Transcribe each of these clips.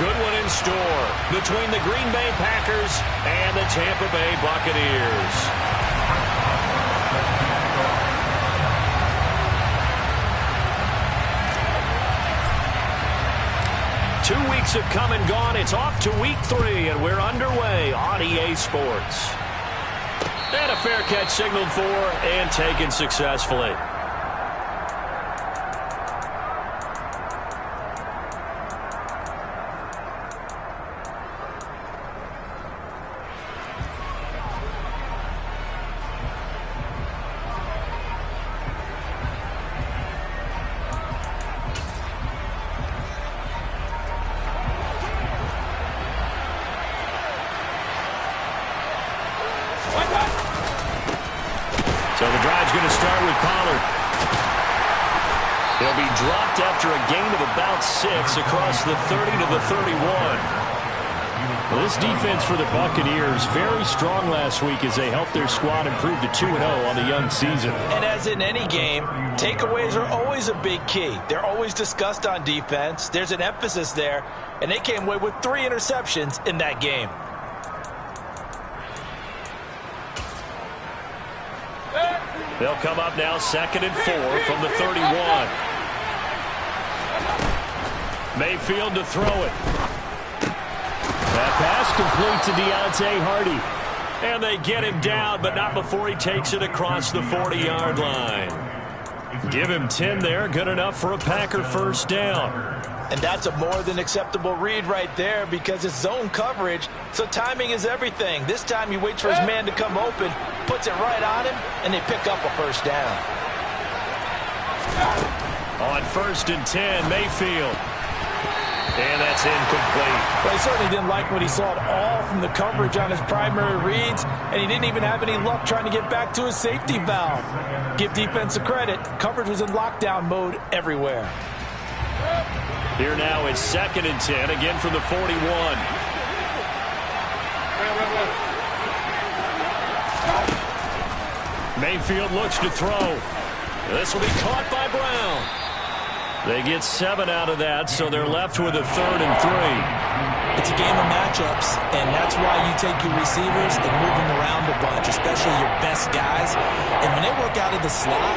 good one in store between the Green Bay Packers and the Tampa Bay Buccaneers. Two weeks have come and gone. It's off to week 3, and we're underway on EA Sports. And a fair catch signaled for and taken successfully. So the drive's going to start with Pollard. He'll be dropped after a gain of about 6 across the 30 to the 31. Well, this defense for the Buccaneers, very strong last week as they helped their squad improve to 2-0 on the young season. And as in any game, takeaways are always a big key. They're always discussed on defense. There's an emphasis there, and they came away with 3 interceptions in that game. They'll come up now 2nd and 4 from the 31. Mayfield to throw it. That pass complete to Deontay Hardy. And they get him down, but not before he takes it across the 40-yard line. Give him 10 there, good enough for a Packer first down. And that's a more than acceptable read right there because it's zone coverage, so timing is everything. This time he waits for his man to come open, puts it right on him, and they pick up a first down. On 1st and 10, Mayfield. And that's incomplete. Well, he certainly didn't like what he saw at all from the coverage on his primary reads, and he didn't even have any luck trying to get back to his safety valve. Give defense a credit. Coverage was in lockdown mode everywhere. Here now it's 2nd and 10, again from the 41. Mayfield looks to throw. This will be caught by Brown. They get 7 out of that, so they're left with a 3rd and 3. It's a game of matchups, and that's why you take your receivers and move them around a bunch, especially your best guys. And when they work out of the slot,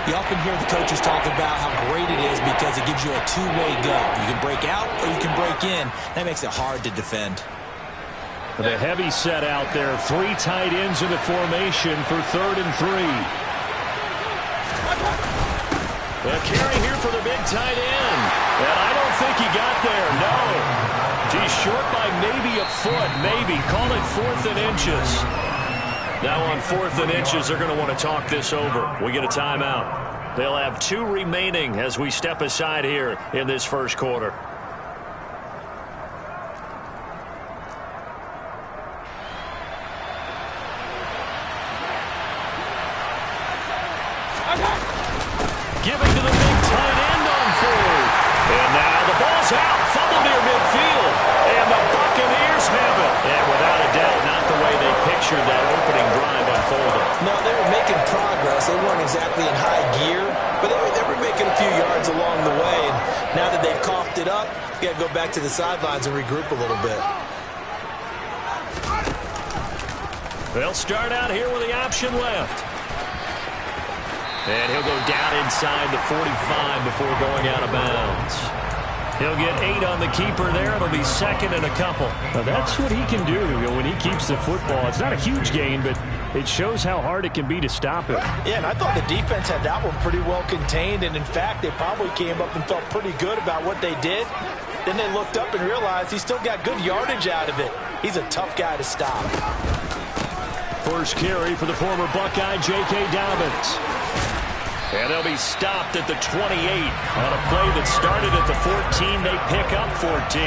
you often hear the coaches talk about how great it is because it gives you a two-way go. You can break out or you can break in. That makes it hard to defend. The heavy set out there. 3 tight ends in the formation for 3rd and 3. The carry here for the big tight end. And I don't think he got there. No. He's short by maybe a foot. Maybe. Call it 4th and inches. Now on 4th and inches, they're going to want to talk this over. We get a timeout. They'll have 2 remaining as we step aside here in this first quarter. Giving to the big tight end on 4th. And now the ball's out. Fumble near midfield. And the Buccaneers have it. And without a doubt, not the way they pictured that opening drive unfolded. No, they were making progress. They weren't exactly in high gear, but they were making a few yards along the way. And now that they've coughed it up, you got to go back to the sidelines and regroup a little bit. They'll start out here with the option left. And he'll go down inside the 45 before going out of bounds. He'll get 8 on the keeper there. It'll be 2nd and a couple. Now that's what he can do when he keeps the football. It's not a huge gain, but it shows how hard it can be to stop him. Yeah, and I thought the defense had that one pretty well contained. And, in fact, they probably came up and felt pretty good about what they did. Then they looked up and realized he still got good yardage out of it. He's a tough guy to stop. First carry for the former Buckeye, J.K. Dobbins. And they'll be stopped at the 28 on a play that started at the 14. They pick up 14.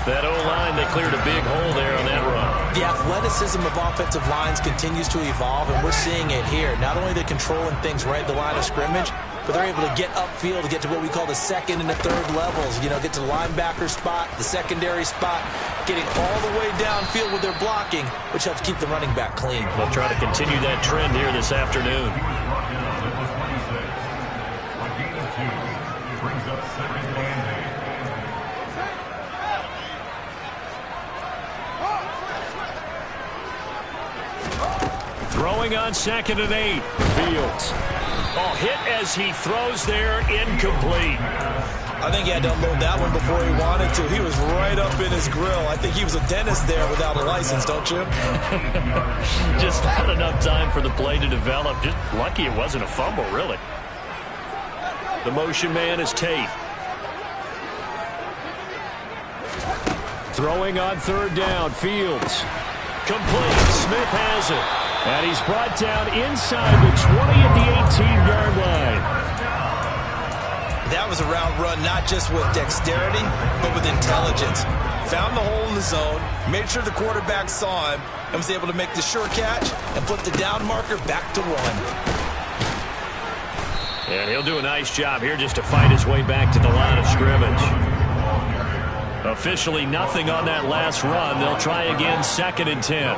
That O-line, they cleared a big hole there on that run. The athleticism of offensive lines continues to evolve, and we're seeing it here. Not only are they controlling things right at the line of scrimmage, but they're able to get upfield to get to what we call the 2nd and the 3rd levels. You know, get to the linebacker spot, the secondary spot, getting all the way downfield with their blocking, which helps keep the running back clean. They'll try to continue that trend here this afternoon. Throwing on 2nd and 8. Fields. Oh, hit as he throws there, incomplete. I think he had to unload that one before he wanted to. He was right up in his grill. I think he was a dentist there without a license, don't you? Just not enough time for the play to develop. Just lucky it wasn't a fumble, really. The motion man is Tate. Throwing on 3rd down. Fields. Complete. Smith has it. And he's brought down inside the 20 at the 18-yard line. That was a route run not just with dexterity, but with intelligence. Found the hole in the zone, made sure the quarterback saw him, and was able to make the short catch and put the down marker back to 1. And he'll do a nice job here just to fight his way back to the line of scrimmage. Officially nothing on that last run. They'll try again, 2nd and 10.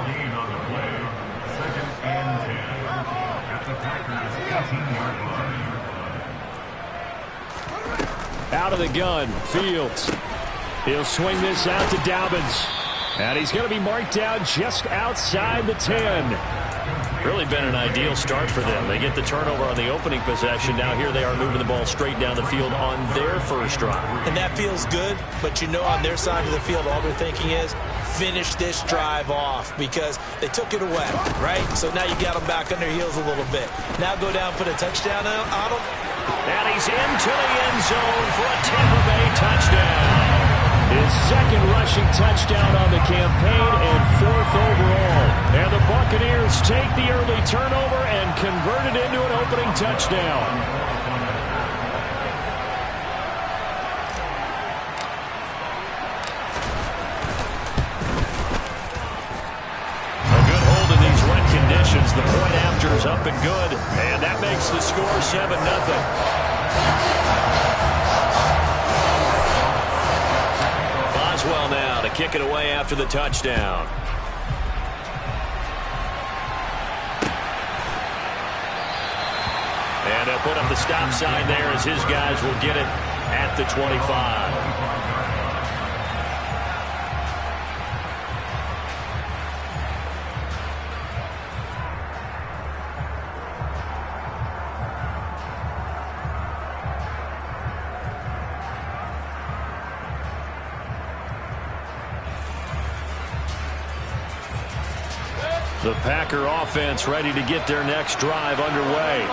Out of the gun, Fields. He'll swing this out to Dobbins. And he's going to be marked down just outside the 10. Really been an ideal start for them. They get the turnover on the opening possession. Now here they are moving the ball straight down the field on their first drive. And that feels good, but you know on their side of the field all they're thinking is finish this drive off because they took it away, right? So now you got them back on their heels a little bit. Now go down, put a touchdown on them. And he's into the end zone for a Tampa Bay touchdown. His 2nd rushing touchdown on the campaign and 4th overall. And the Buccaneers take the early turnover and convert it into an opening touchdown. A good hold in these wet conditions. The point after is up and good. And that makes the score 7-0. Boswell now to kick it away after the touchdown. And they'll put up the stop sign there as his guys will get it at the 25. The Packer offense ready to get their next drive underway.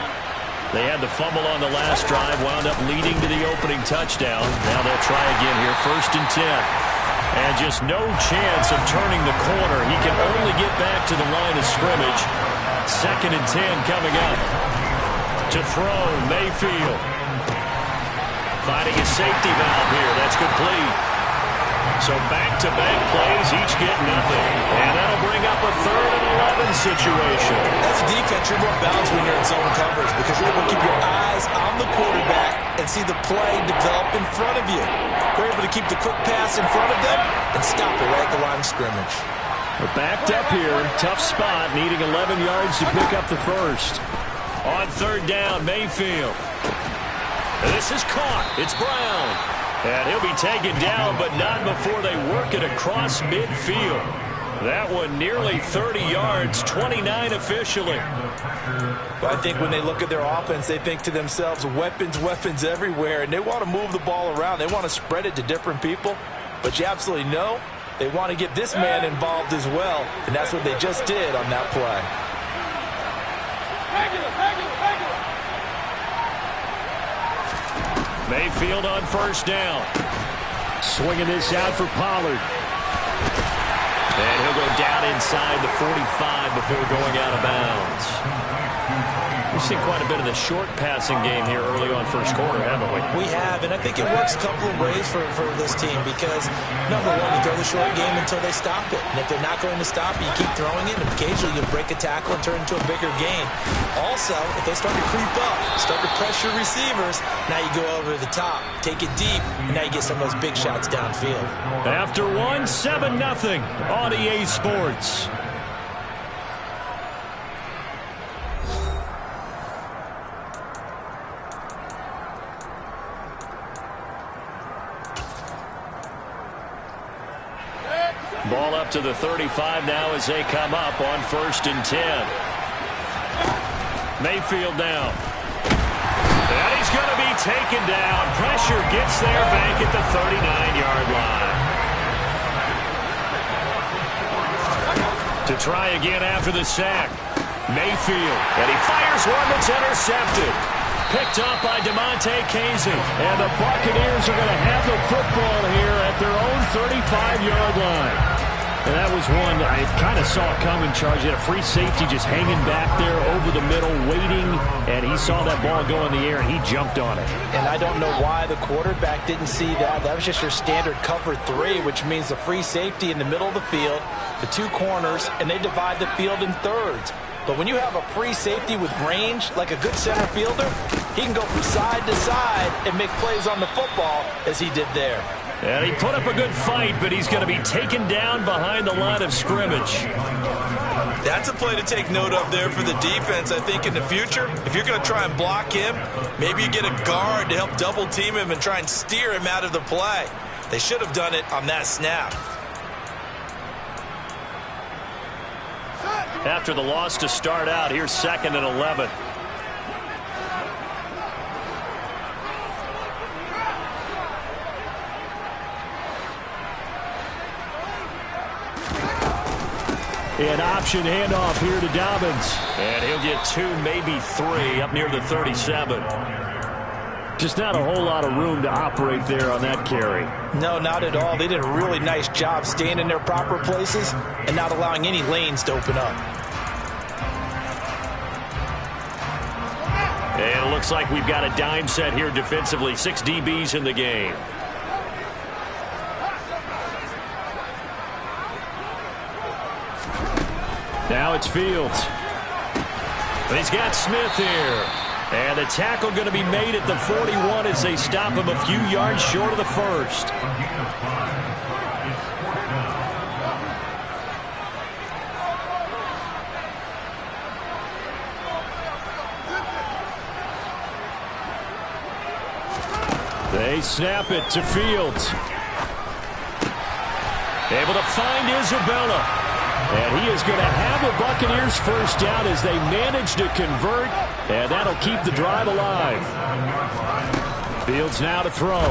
They had the fumble on the last drive, wound up leading to the opening touchdown. Now they'll try again here, 1st and 10. And just no chance of turning the corner. He can only get back to the line of scrimmage. 2nd and 10 coming up. To throw, Mayfield. Finding a safety valve here. That's complete. So back-to-back plays, each get nothing. And that'll bring up a 3rd and 11 situation. As a defense, you're more balanced when you're in zone coverage because you're able to keep your eyes on the quarterback and see the play develop in front of you. They're able to keep the quick pass in front of them and stop it right at the line of scrimmage. We're backed up here. Tough spot, needing 11 yards to pick up the first. On 3rd down, Mayfield. This is caught. It's Brown. And he'll be taken down, but not before they work it across midfield. That one nearly 30 yards, 29 officially. But I think when they look at their offense, they think to themselves, weapons, weapons everywhere, and they want to move the ball around. They want to spread it to different people. But you absolutely know they want to get this man involved as well, and that's what they just did on that play. Mayfield on 1st down. Swinging this out for Pollard. And he'll go down inside the 45 before going out of bounds. We've seen quite a bit of the short passing game here early on first quarter, haven't we? We have, and I think it works a couple of ways for this team because, number one, you throw the short game until they stop it. And if they're not going to stop it, you keep throwing it, and occasionally you break a tackle and turn it into a bigger gain. Also, if they start to creep up, start to pressure receivers, now you go over the top, take it deep, and now you get some of those big shots downfield. After one, 7-0 on EA Sports. Ball up to the 35 now as they come up on 1st and 10. Mayfield now. And he's going to be taken down. Pressure gets there back at the 39-yard line. To try again after the sack. Mayfield. And he fires one that's intercepted. Picked up by DeMonte Casey. And the Buccaneers are going to have the football here at their own 35-yard line. And that was one I kind of saw coming, Charge. He had a free safety just hanging back there over the middle, waiting, and he saw that ball go in the air, and he jumped on it. And I don't know why the quarterback didn't see that. That was just your standard cover 3, which means the free safety in the middle of the field, the 2 corners, and they divide the field in thirds. But when you have a free safety with range, like a good center fielder, he can go from side to side and make plays on the football as he did there. And he put up a good fight, but he's going to be taken down behind the line of scrimmage. That's a play to take note of there for the defense, I think, in the future. If you're going to try and block him, maybe you get a guard to help double-team him and try and steer him out of the play. They should have done it on that snap. After the loss to start out, here's 2nd and 11. An option handoff here to Dobbins. And he'll get 2, maybe 3 up near the 37. Just not a whole lot of room to operate there on that carry. No, not at all. They did a really nice job staying in their proper places and not allowing any lanes to open up. And it looks like we've got a dime set here defensively. 6 DBs in the game. Now it's Fields. He's got Smith here. And the tackle going to be made at the 41 as they stop him a few yards short of the first. They snap it to Fields. Able to find Isabella. And he is going to have the Buccaneers first down as they manage to convert. And that'll keep the drive alive. Fields now to throw.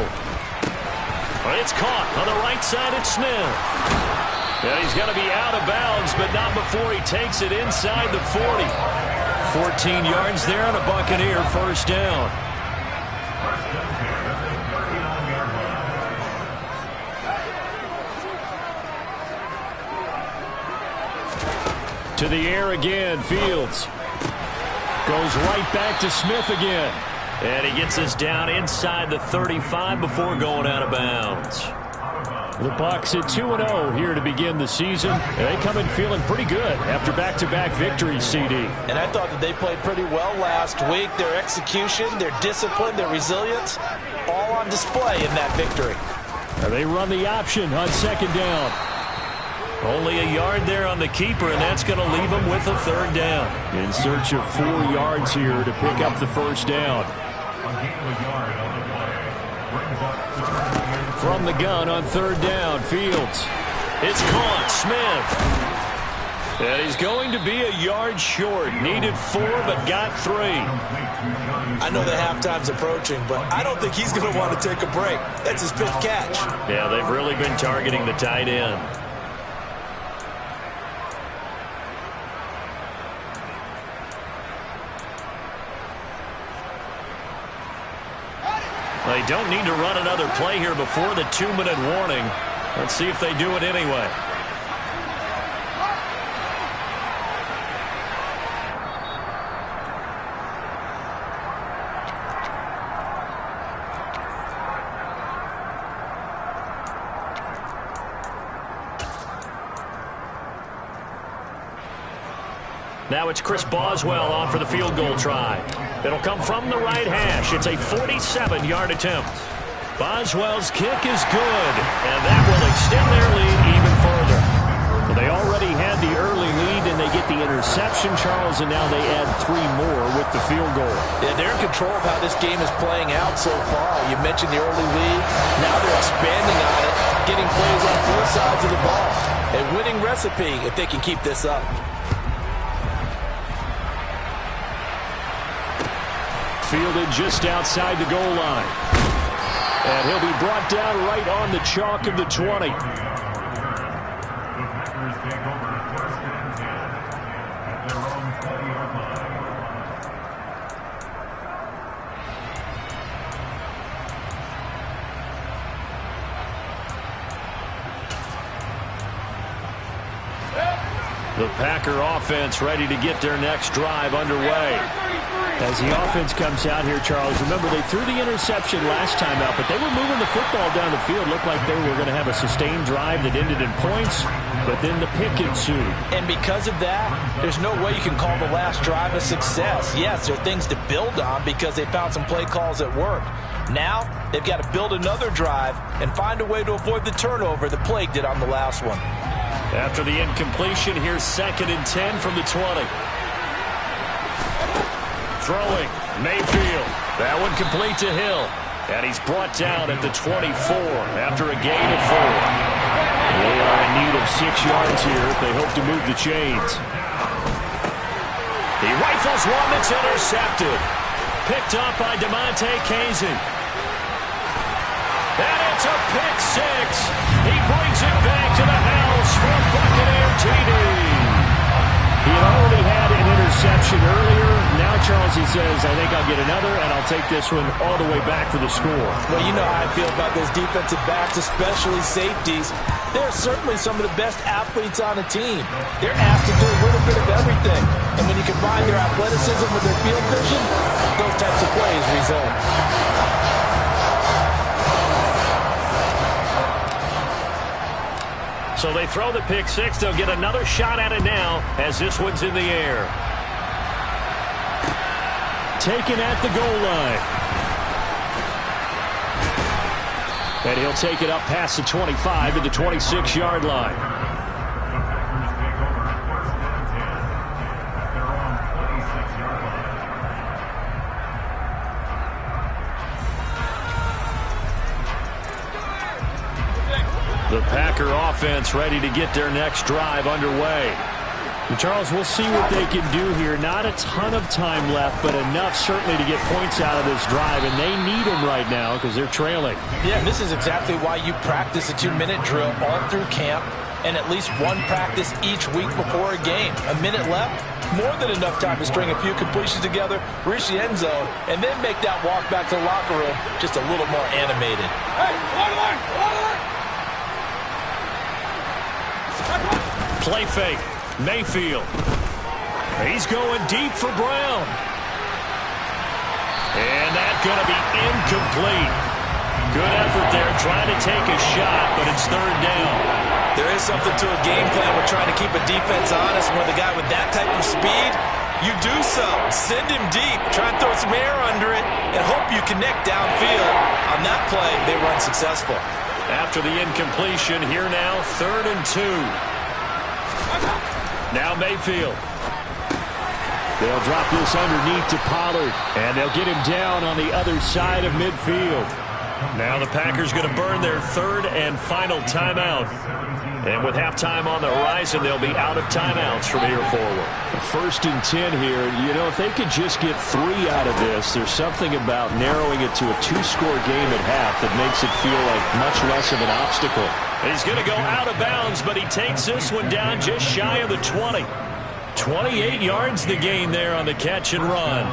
It's caught on the right side at Smith. And he's going to be out of bounds, but not before he takes it inside the 40. 14 yards there on a Buccaneer first down. To the air again, Fields. Goes right back to Smith again. And he gets us down inside the 35 before going out of bounds. The Bucs at 2-0 here to begin the season. And they come in feeling pretty good after back-to-back victories, CD. And I thought that they played pretty well last week. Their execution, their discipline, their resilience, all on display in that victory. And they run the option on 2nd down. Only a yard there on the keeper, and that's going to leave him with a 3rd down. In search of 4 yards here to pick up the first down. From the gun on 3rd down, Fields. It's caught, Smith. And he's going to be a yard short. Needed 4, but got 3. I know that halftime's approaching, but I don't think he's going to want to take a break. That's his fifth catch. Yeah, they've really been targeting the tight end. They don't need to run another play here before the 2-minute warning. Let's see if they do it anyway. Now it's Chris Boswell on for the field goal try. It'll come from the right hash. It's a 47-yard attempt. Boswell's kick is good, and that will extend their lead even further. Well, they already had the early lead, and they get the interception, Charles, and now they add 3 more with the field goal. Yeah, they're in control of how this game is playing out so far. You mentioned the early lead. Now they're expanding on it, getting plays on both sides of the ball. A winning recipe if they can keep this up. fielded just outside the goal line. And he'll be brought down right on the chalk of the 20. The Packer offense ready to get their next drive underway. As the offense comes out here, Charles, remember they threw the interception last time out, but they were moving the football down the field. Looked like they were going to have a sustained drive that ended in points, but then the pick ensued. And because of that, there's no way you can call the last drive a success. Yes, there are things to build on because they found some play calls that worked. Now, they've got to build another drive and find a way to avoid the turnover the Plague did on the last one. After the incompletion, here's 2nd and 10 from the 20. Throwing, Mayfield. That one complete to Hill. And he's brought down at the 24 after a gain of 4. They are in need of 6 yards here if they hope to move the chains. He rifles one that's intercepted. Picked up by DeMonte Kazin. And it's a pick 6. He brings it back to the house for a Buccaneer TD. He had already had an interception earlier. Now, Charles, he says, I think I'll get another, and I'll take this one all the way back for the score. Well, you know how I feel about those defensive backs, especially safeties. They're certainly some of the best athletes on a team. They're asked to do a little bit of everything. And when you combine their athleticism with their field vision, those types of plays result. So they throw the pick 6. They'll get another shot at it now as this one's in the air. Taken at the goal line. And he'll take it up past the 25 to the 26-yard line. The Packer offense ready to get their next drive underway. And Charles, we'll see what they can do here. Not a ton of time left, but enough certainly to get points out of this drive, and they need them right now because they're trailing. Yeah, this is exactly why you practice a 2-minute drill all through camp and at least one practice each week before a game. A minute left, more than enough time to string a few completions together, reach the end zone, and then make that walk back to the locker room just a little more animated. Hey, line. Play fake. Mayfield. He's going deep for Brown. And that's going to be incomplete. Good effort there trying to take a shot, but it's 3rd down. There is something to a game plan with trying to keep a defense honest. With a guy with that type of speed, you do so. Send him deep, try and throw some air under it, and hope you connect downfield. On that play, they were unsuccessful. After the incompletion, here now, 3rd and 2. Now Mayfield. They'll drop this underneath to Pollard, and they'll get him down on the other side of midfield. Now the Packers going to burn their 3rd and final timeout. And with halftime on the horizon, they'll be out of timeouts from here forward. 1st and 10 here. You know, if they could just get 3 out of this, there's something about narrowing it to a 2-score game at half that makes it feel like much less of an obstacle. He's going to go out of bounds, but he takes this one down just shy of the 20. 28 yards the gain there on the catch and run.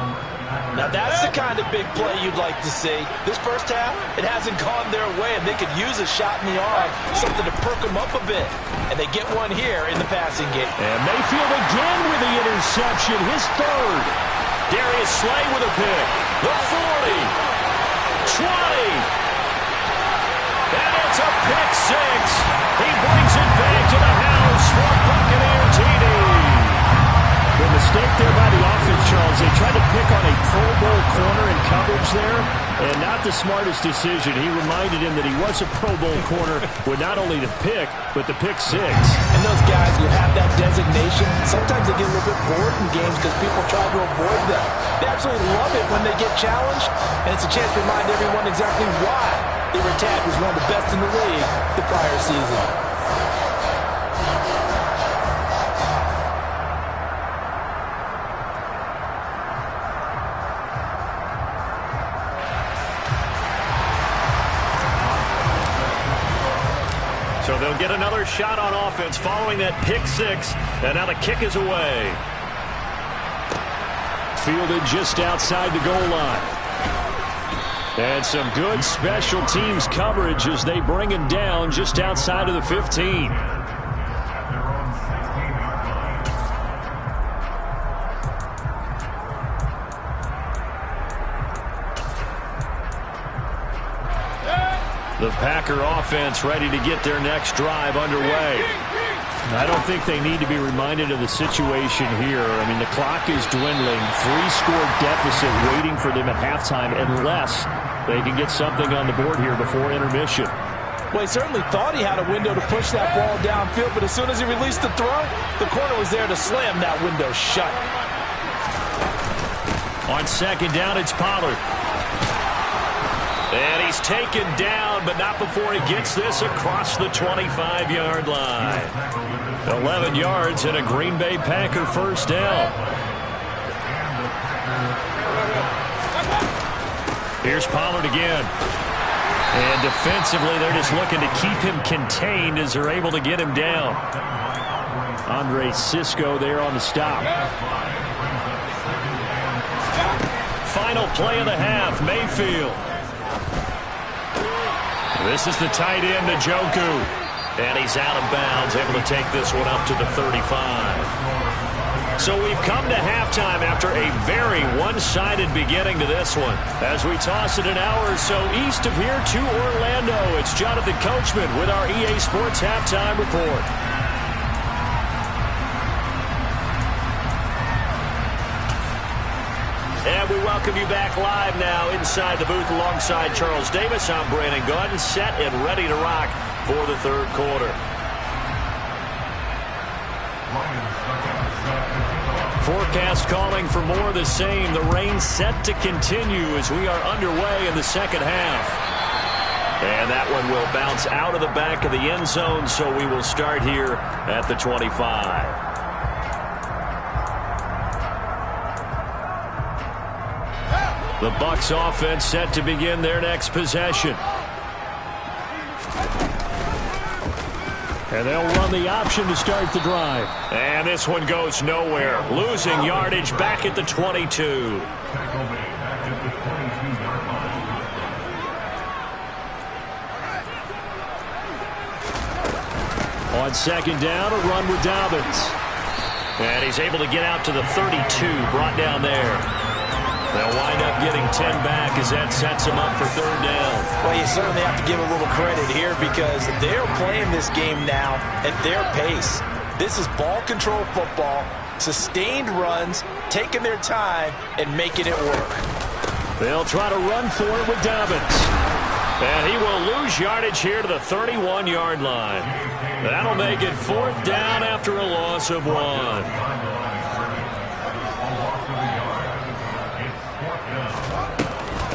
Now that's the kind of big play you'd like to see. This first half, it hasn't gone their way, and they could use a shot in the arm, something to perk them up a bit. And they get one here in the passing game. And Mayfield again with the interception, his 3rd. Darius Slay with a pick. The 40. 20. And it's a pick 6. He brings it back to the house for a Buccaneer TD. The mistake there by the offense, Charles, they tried to pick on a Pro Bowl corner in coverage there, and not the smartest decision. He reminded him that he was a Pro Bowl corner with not only the pick, but the pick 6. And those guys who have that designation, sometimes they get a little bit bored in games because people try to avoid them. They absolutely love it when they get challenged, and it's a chance to remind everyone exactly why they were tagged as one of the best in the league the prior season. So they'll get another shot on offense following that pick six. And now the kick is away. Fielded just outside the goal line. And some good special teams coverage as they bring him down just outside of the 15. The Packer offense ready to get their next drive underway. I don't think they need to be reminded of the situation here. I mean, the clock is dwindling. 3-score deficit waiting for them at halftime unless they can get something on the board here before intermission. Well, he certainly thought he had a window to push that ball downfield, but as soon as he released the throw, the corner was there to slam that window shut. On second down, it's Pollard. And he's taken down, but not before he gets this across the 25-yard line. 11 yards and a Green Bay Packer first down. Here's Pollard again. And defensively, they're just looking to keep him contained as they're able to get him down. Andre Cisco there on the stop. Final play of the half, Mayfield. This is the tight end, Njoku. And he's out of bounds, able to take this one up to the 35. So we've come to halftime after a very one-sided beginning to this one. As we toss it an hour or so east of here to Orlando, it's Jonathan Coachman with our EA Sports Halftime Report. And we welcome you back live now inside the booth alongside Charles Davis. I'm Brandon Gaudin, set and ready to rock for the third quarter. Forecast calling for more of the same. The rain set to continue as we are underway in the second half. And that one will bounce out of the back of the end zone, so we will start here at the 25. The Bucs offense set to begin their next possession. And they'll run the option to start the drive. And this one goes nowhere. Losing yardage back at the 22. On second down, a run with Dobbins. And he's able to get out to the 32, brought down there. They'll wind up getting 10 back as that sets them up for third down. Well, you certainly have to give a little credit here because they're playing this game now at their pace. This is ball control football, sustained runs, taking their time, and making it work. They'll try to run for it with Dobbins. And he will lose yardage here to the 31-yard line. That'll make it fourth down after a loss of 1.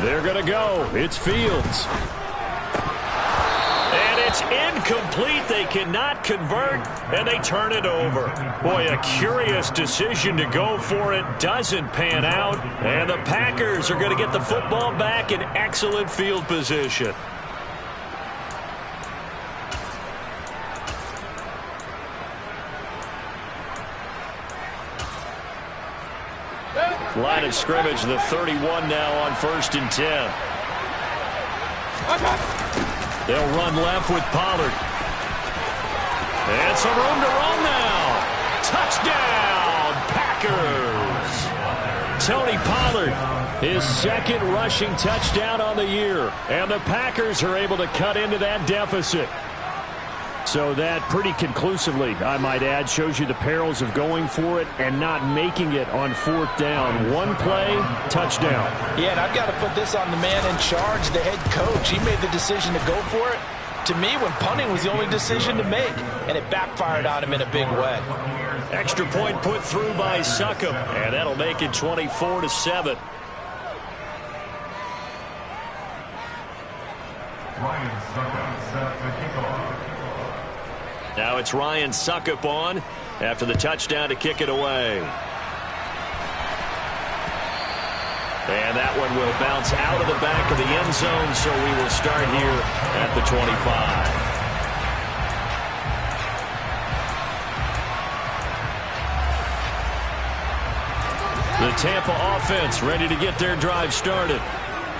They're going to go. It's Fields. And it's incomplete. They cannot convert, and they turn it over. Boy, a curious decision to go for it. Doesn't pan out, and the Packers are going to get the football back in excellent field position. Line of scrimmage, the 31 now on 1st and 10. They'll run left with Pollard. And some room to run now. Touchdown, Packers. Tony Pollard, his second rushing touchdown on the year. And the Packers are able to cut into that deficit. So that pretty conclusively, I might add, shows you the perils of going for it and not making it on fourth down. One play, touchdown. Yeah, and I've got to put this on the man in charge, the head coach. He made the decision to go for it. To me, when punting was the only decision to make, and it backfired on him in a big way. Extra point put through by Succop, and that'll make it 24-7. Now it's Ryan Succop on after the touchdown to kick it away. And that one will bounce out of the back of the end zone, so we will start here at the 25. The Tampa offense ready to get their drive started.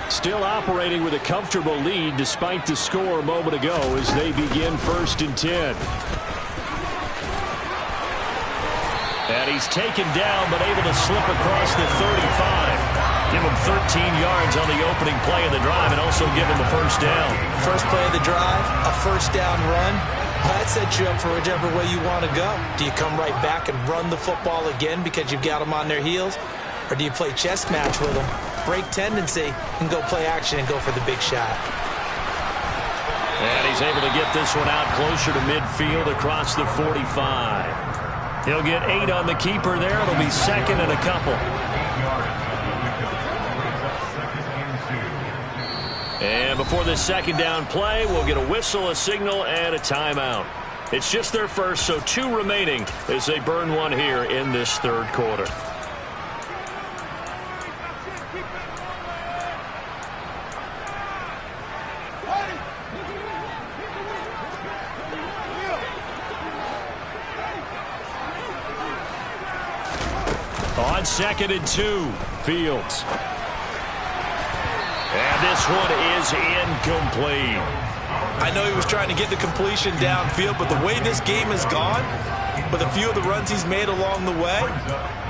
Still operating with a comfortable lead despite the score a moment ago as they begin 1st and 10. And he's taken down but able to slip across the 35. Give him 13 yards on the opening play of the drive and also give him a first down. First play of the drive, a first down run. Well, that sets you up for whichever way you want to go. Do you come right back and run the football again because you've got them on their heels? Or do you play chess match with them, break tendency, and go play action and go for the big shot? And he's able to get this one out closer to midfield across the 45. He'll get 8 on the keeper there. It'll be 2nd and a couple. And before this 2nd down play, we'll get a whistle, a signal, and a timeout. It's just their first, so 2 remaining as they burn one here in this 3rd quarter. On 2nd and 2, Fields. And this one is incomplete. I know he was trying to get the completion downfield, but the way this game has gone, with a few of the runs he's made along the way,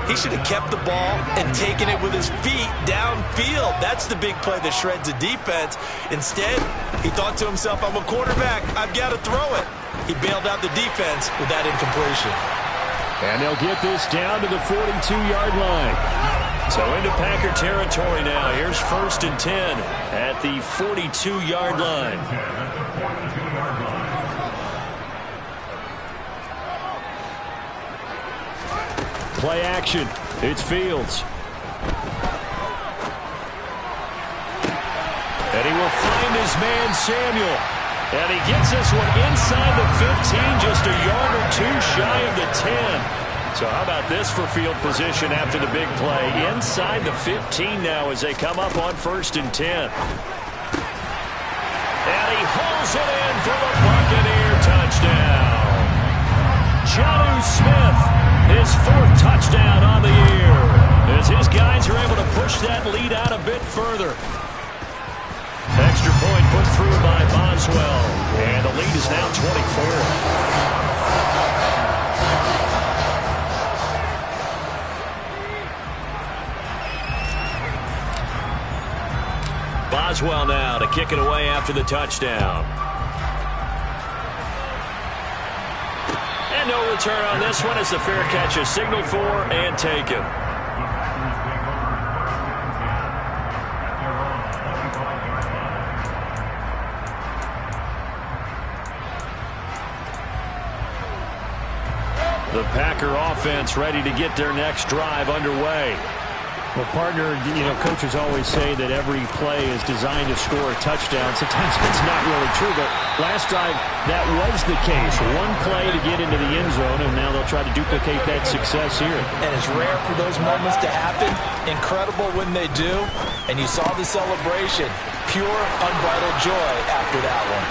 he should have kept the ball and taken it with his feet downfield. That's the big play that shreds the defense. Instead, he thought to himself, I'm a quarterback, I've got to throw it. He bailed out the defense with that incompletion. And they'll get this down to the 42-yard line. So into Packer territory now. Here's 1st and 10 at the 42-yard line. Play action. It's Fields. And he will find his man Samuel. And he gets this one inside the 15, just a yard or 2 shy of the 10. So how about this for field position after the big play? Inside the 15 now as they come up on 1st and 10. And he hauls it in for the Buccaneer touchdown. Jonnu Smith, his 4th touchdown on the year, as his guys are able to push that lead out a bit further. Extra point put through by Boswell, and the lead is now 24. Boswell now to kick it away after the touchdown. And no return on this one as the fair catch is signaled for and taken. The Packer offense ready to get their next drive underway. Well, partner, coaches always say that every play is designed to score a touchdown. Sometimes it's not really true, but last drive, that was the case. One play to get into the end zone, and now they'll try to duplicate that success here. And it's rare for those moments to happen. Incredible when they do. And you saw the celebration. Pure, unbridled joy after that one.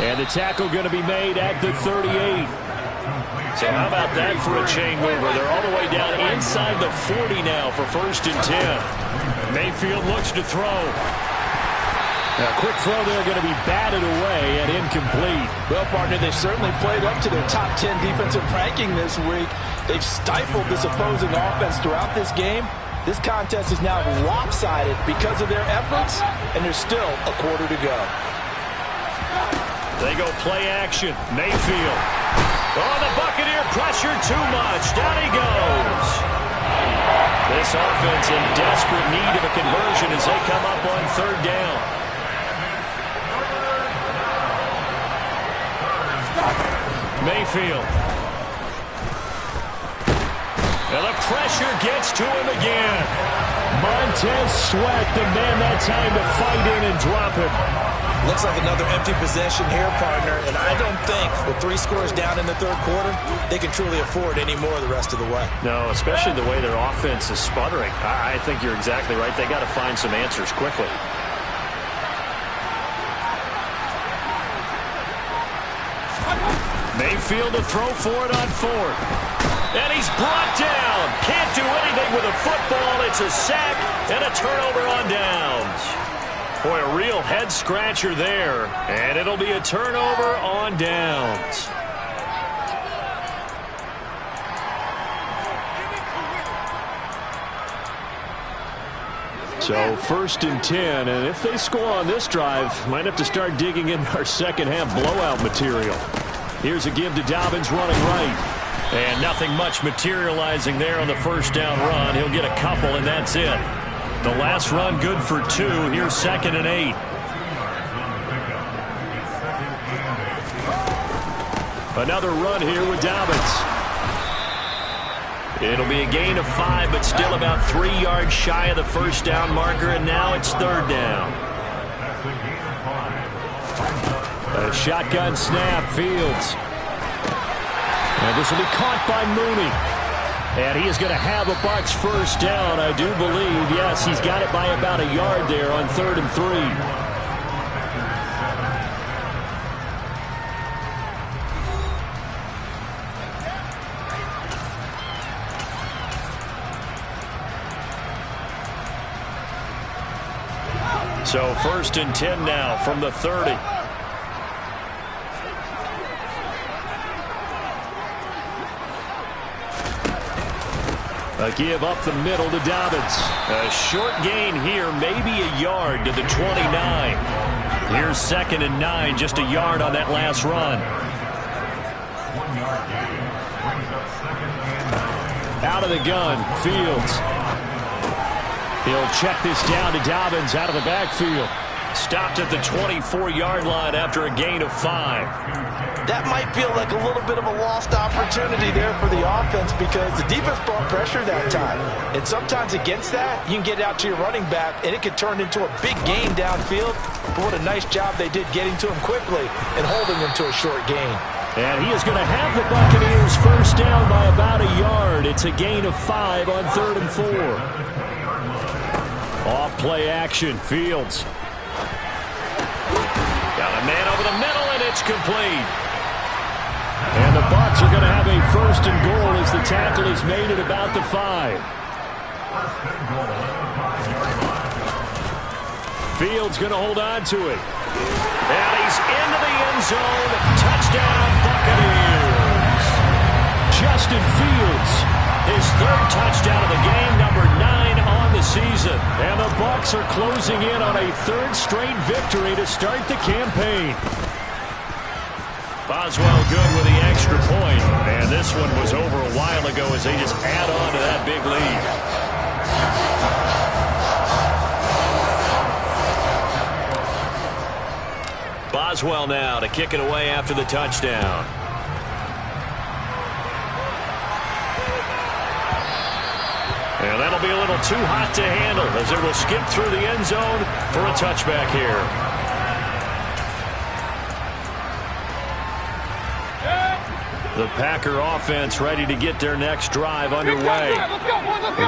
And the tackle going to be made at the 38. So how about that for a chain mover? They're all the way down inside the 40 now for 1st and 10. Mayfield looks to throw. A quick throw there going to be batted away and incomplete. Well, partner, they've certainly played up to their top 10 defensive ranking this week. They've stifled this opposing offense throughout this game. This contest is now lopsided because of their efforts, and there's still a quarter to go. They go play action. Mayfield. Oh, the Buccaneer pressure too much. Down he goes. This offense in desperate need of a conversion as they come up on 3rd down. Mayfield. And the pressure gets to him again. Montez Sweat, the man that time to fight in and drop him. Looks like another empty possession here, partner, and I don't think with 3 scores down in the 3rd quarter, they can truly afford any more the rest of the way. No, especially the way their offense is sputtering. I think you're exactly right. They got to find some answers quickly. Mayfield to throw for it on 4th. And he's brought down. Can't do anything with a football. It's a sack and a turnover on downs. Boy, a real head-scratcher there. And it'll be a turnover on downs. So 1st and 10, and if they score on this drive, might have to start digging in our second half blowout material. Here's a give to Dobbins running right. And nothing much materializing there on the first down run. He'll get a couple, and that's it. The last run good for 2. Here's 2nd and 8. Another run here with Dobbins. It'll be a gain of 5, but still about 3 yards shy of the first down marker, and now it's 3rd down. A shotgun snap, Fields. And this will be caught by Mooney. And he is going to have a Bucs first down, I do believe. Yes, he's got it by about a yard there on 3rd and 3. So 1st and 10 now from the 30. A give up the middle to Dobbins. A short gain here, maybe a yard to the 29. Here's 2nd and 9, just a yard on that last run. Out of the gun, Fields. He'll check this down to Dobbins out of the backfield. Stopped at the 24-yard line after a gain of 5. That might feel like a little bit of a lost opportunity there for the offense because the defense brought pressure that time. And sometimes against that, you can get out to your running back, and it could turn into a big gain downfield. But what a nice job they did getting to him quickly and holding him to a short gain. And he is going to have the Buccaneers first down by about a yard. It's a gain of 5 on 3rd and 4. Off play action, Fields. Got a man over the middle, and it's complete. And the Bucs are going to have a 1st and goal as the tackle is made at about the 5. Fields going to hold on to it. And he's into the end zone. Touchdown, Buccaneers. Justin Fields. His 3rd touchdown of the game, number 9 on the season. And the Bucs are closing in on a 3rd straight victory to start the campaign. Boswell good with the extra point. And this one was over a while ago as they just add on to that big lead. Boswell now to kick it away after the touchdown. And that'll be a little too hot to handle as it will skip through the end zone for a touchback here. The Packer offense ready to get their next drive underway.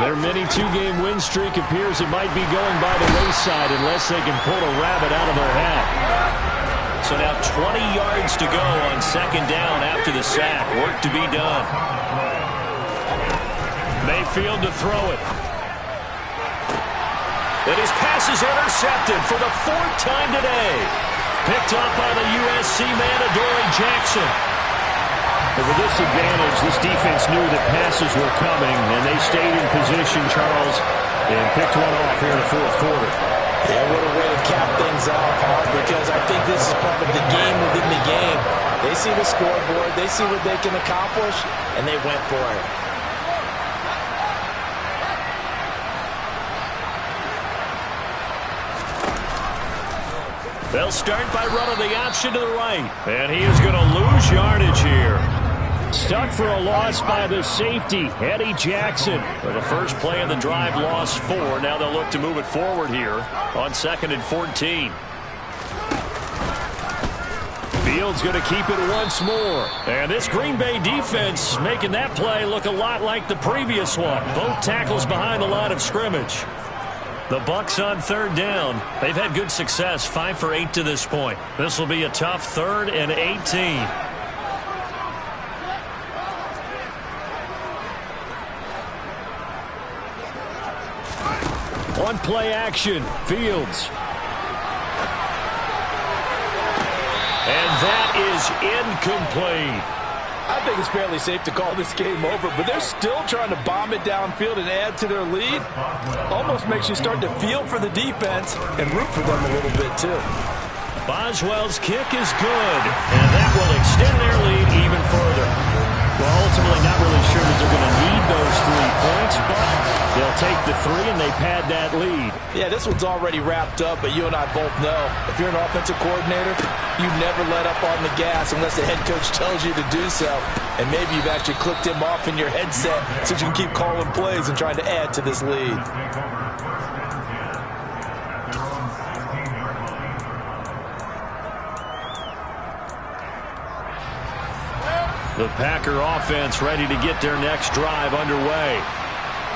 Their mini 2-game win streak appears it might be going by the wayside unless they can pull a rabbit out of their hat. So now 20 yards to go on 2nd down after the sack. Work to be done. Mayfield to throw it. And his pass is intercepted for the 4th time today. Picked up by the USC man, Adoree Jackson. And with this advantage, this defense knew that passes were coming, and they stayed in position, Charles, and picked one off here in the 4th quarter. Yeah, what a way to cap things off, because I think this is part of the game within the game. They see the scoreboard, they see what they can accomplish, and they went for it. They'll start by running the option to the right. And he is going to lose yardage here. Stuck for a loss by the safety, Eddie Jackson. For the first play of the drive, lost 4. Now they'll look to move it forward here on 2nd and 14. Fields going to keep it once more. And this Green Bay defense making that play look a lot like the previous one. Both tackles behind the line of scrimmage. The Bucs on 3rd down. They've had good success, 5 for 8 to this point. This will be a tough 3rd and 18. On play action, Fields. And that is incomplete. I think it's fairly safe to call this game over, but they're still trying to bomb it downfield and add to their lead. Almost makes you start to feel for the defense and root for them a little bit, too. Boswell's kick is good, and that will extend their lead even further. Well, ultimately not really sure that they're going to need those 3 points, but they'll take the 3 and they pad that lead. Yeah, this one's already wrapped up, but you and I both know if you're an offensive coordinator, you never let up on the gas unless the head coach tells you to do so. And maybe you've actually clicked him off in your headset so you can keep calling plays and trying to add to this lead. The Packer offense ready to get their next drive underway.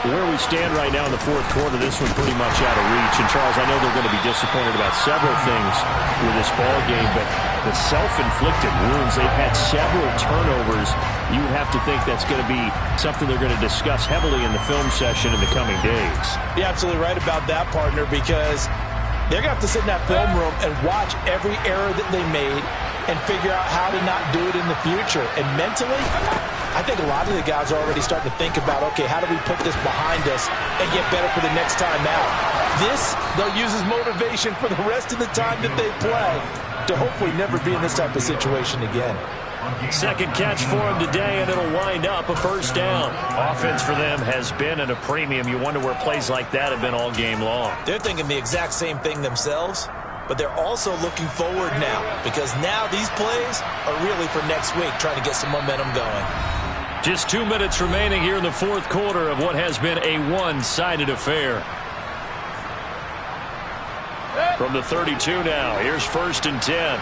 Where we stand right now in the fourth quarter, this one's pretty much out of reach. And, Charles, I know they're going to be disappointed about several things with this ball game, but the self-inflicted wounds, they've had several turnovers. You would have to think that's going to be something they're going to discuss heavily in the film session in the coming days. You're absolutely right about that, partner, because they're going to have to sit in that film room and watch every error that they made and figure out how to not do it in the future. And mentally, I think a lot of the guys are already starting to think about, okay, how do we put this behind us and get better for the next time out? This, they'll use as motivation for the rest of the time that they play to hopefully never be in this type of situation again. Second catch for him today, and it'll wind up a first down. Offense for them has been at a premium. You wonder where plays like that have been all game long. They're thinking the exact same thing themselves, but they're also looking forward now because now these plays are really for next week, trying to get some momentum going. Just 2 minutes remaining here in the fourth quarter of what has been a one-sided affair. From the 32 now, here's 1st and 10.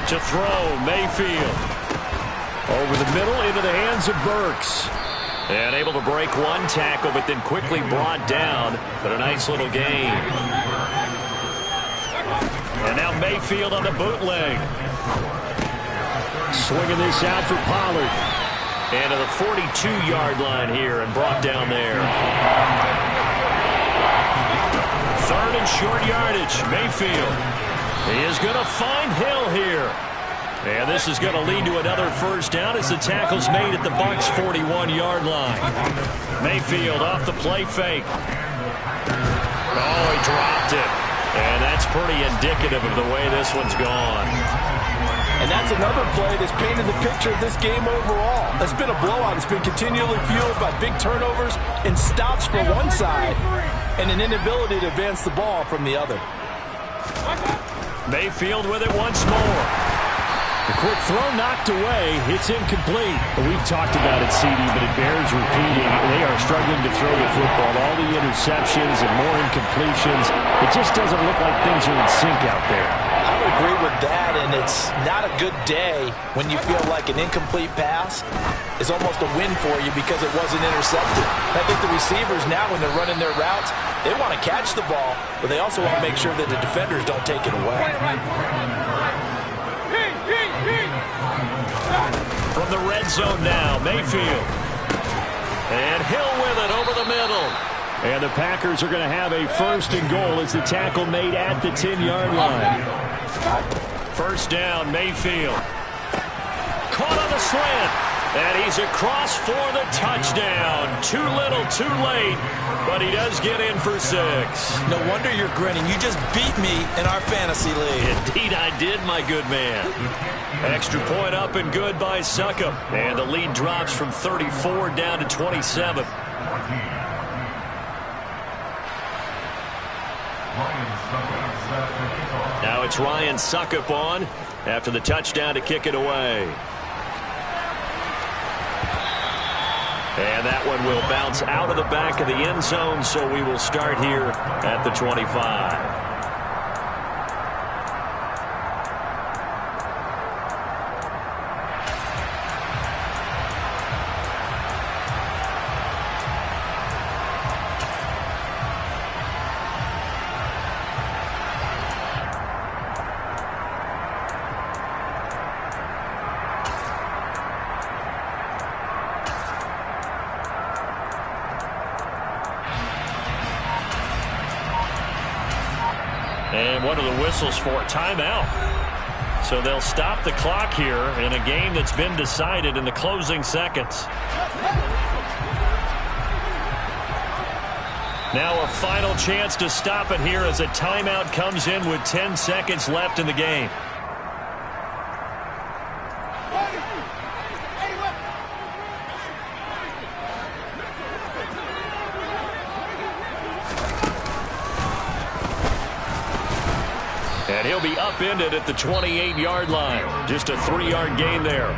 To throw, Mayfield. Over the middle into the hands of Burks. And able to break one tackle, but then quickly brought down. But a nice little gain. And now Mayfield on the bootleg. Swinging this out for Pollard. And to the 42-yard line here and brought down there. 3rd and short yardage. Mayfield. He is going to find Hill here. And this is going to lead to another first down as the tackle's made at the Bucs' 41-yard line. Mayfield off the play fake. Oh, he dropped it. And that's pretty indicative of the way this one's gone. And that's another play that's painted the picture of this game overall. It's been a blowout. It's been continually fueled by big turnovers and stops for one side and an inability to advance the ball from the other. Mayfield with it once more. The quick throw knocked away. It's incomplete. We've talked about it, CD, but it bears repeating. They are struggling to throw the football. All the interceptions and more incompletions. It just doesn't look like things are in sync out there. I would agree with that, and it's not a good day when you feel like an incomplete pass is almost a win for you because it wasn't intercepted. I think the receivers now, when they're running their routes, they want to catch the ball, but they also want to make sure that the defenders don't take it away. From the red zone now, Mayfield. And Hill with it over the middle. And the Packers are going to have a 1st and goal as the tackle made at the 10-yard line. First down, Mayfield. Caught on the slant. And he's across for the touchdown. Too little, too late. But he does get in for 6. No wonder you're grinning. You just beat me in our fantasy league. Indeed I did, my good man. Extra point up and good by Succop. And the lead drops from 34 down to 27. Now it's Ryan Succop on after the touchdown to kick it away. And that one will bounce out of the back of the end zone, so we will start here at the 25. What are the whistles for? Timeout. So they'll stop the clock here in a game that's been decided in the closing seconds. Now a final chance to stop it here as a timeout comes in with 10 seconds left in the game. And he'll be upended at the 28-yard line. Just a 3-yard gain there.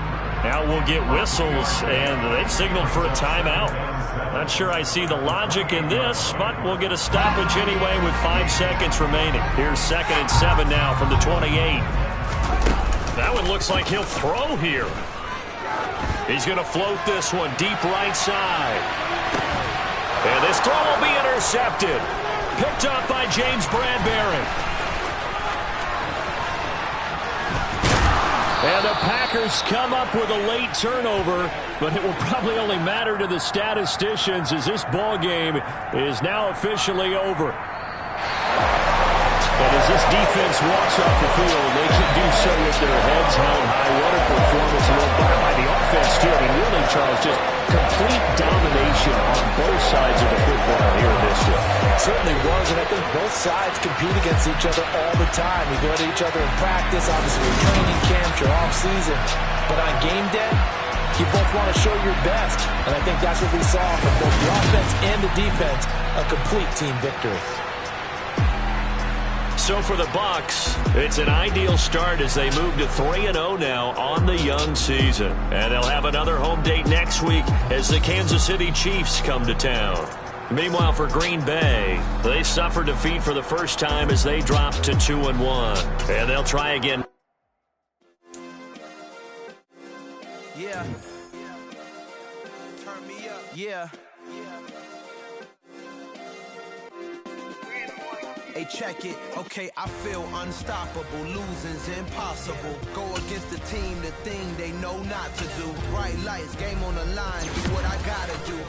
Now we'll get whistles, and they've signaled for a timeout. Not sure I see the logic in this, but we'll get a stoppage anyway with 5 seconds remaining. Here's 2nd and 7 now from the 28. That one looks like he'll throw here. He's going to float this one deep right side. And this throw will be intercepted. Picked up by James Bradbury. And the Packers come up with a late turnover, but it will probably only matter to the statisticians as this ball game is now officially over. And as this defense walks off the field, they can do so with their heads held high. What a performance by the offense, too. I mean, really, Charles, just complete domination on both sides of the football here in this one. Certainly was, and I think both sides compete against each other all the time. We go at each other in practice, obviously in training camps, your off-season. But on game day, you both want to show your best. And I think that's what we saw from both the offense and the defense, a complete team victory. So for the Bucs, it's an ideal start as they move to 3-0 now on the young season. And they'll have another home date next week as the Kansas City Chiefs come to town. Meanwhile, for Green Bay, they suffered defeat for the first time as they dropped to 2-1. And they'll try again. Yeah. Turn me up. Yeah. Hey, check it. Okay, I feel unstoppable. Losing's impossible. Go against the team, the thing they know not to do. Bright lights, game on the line. Do what I gotta do.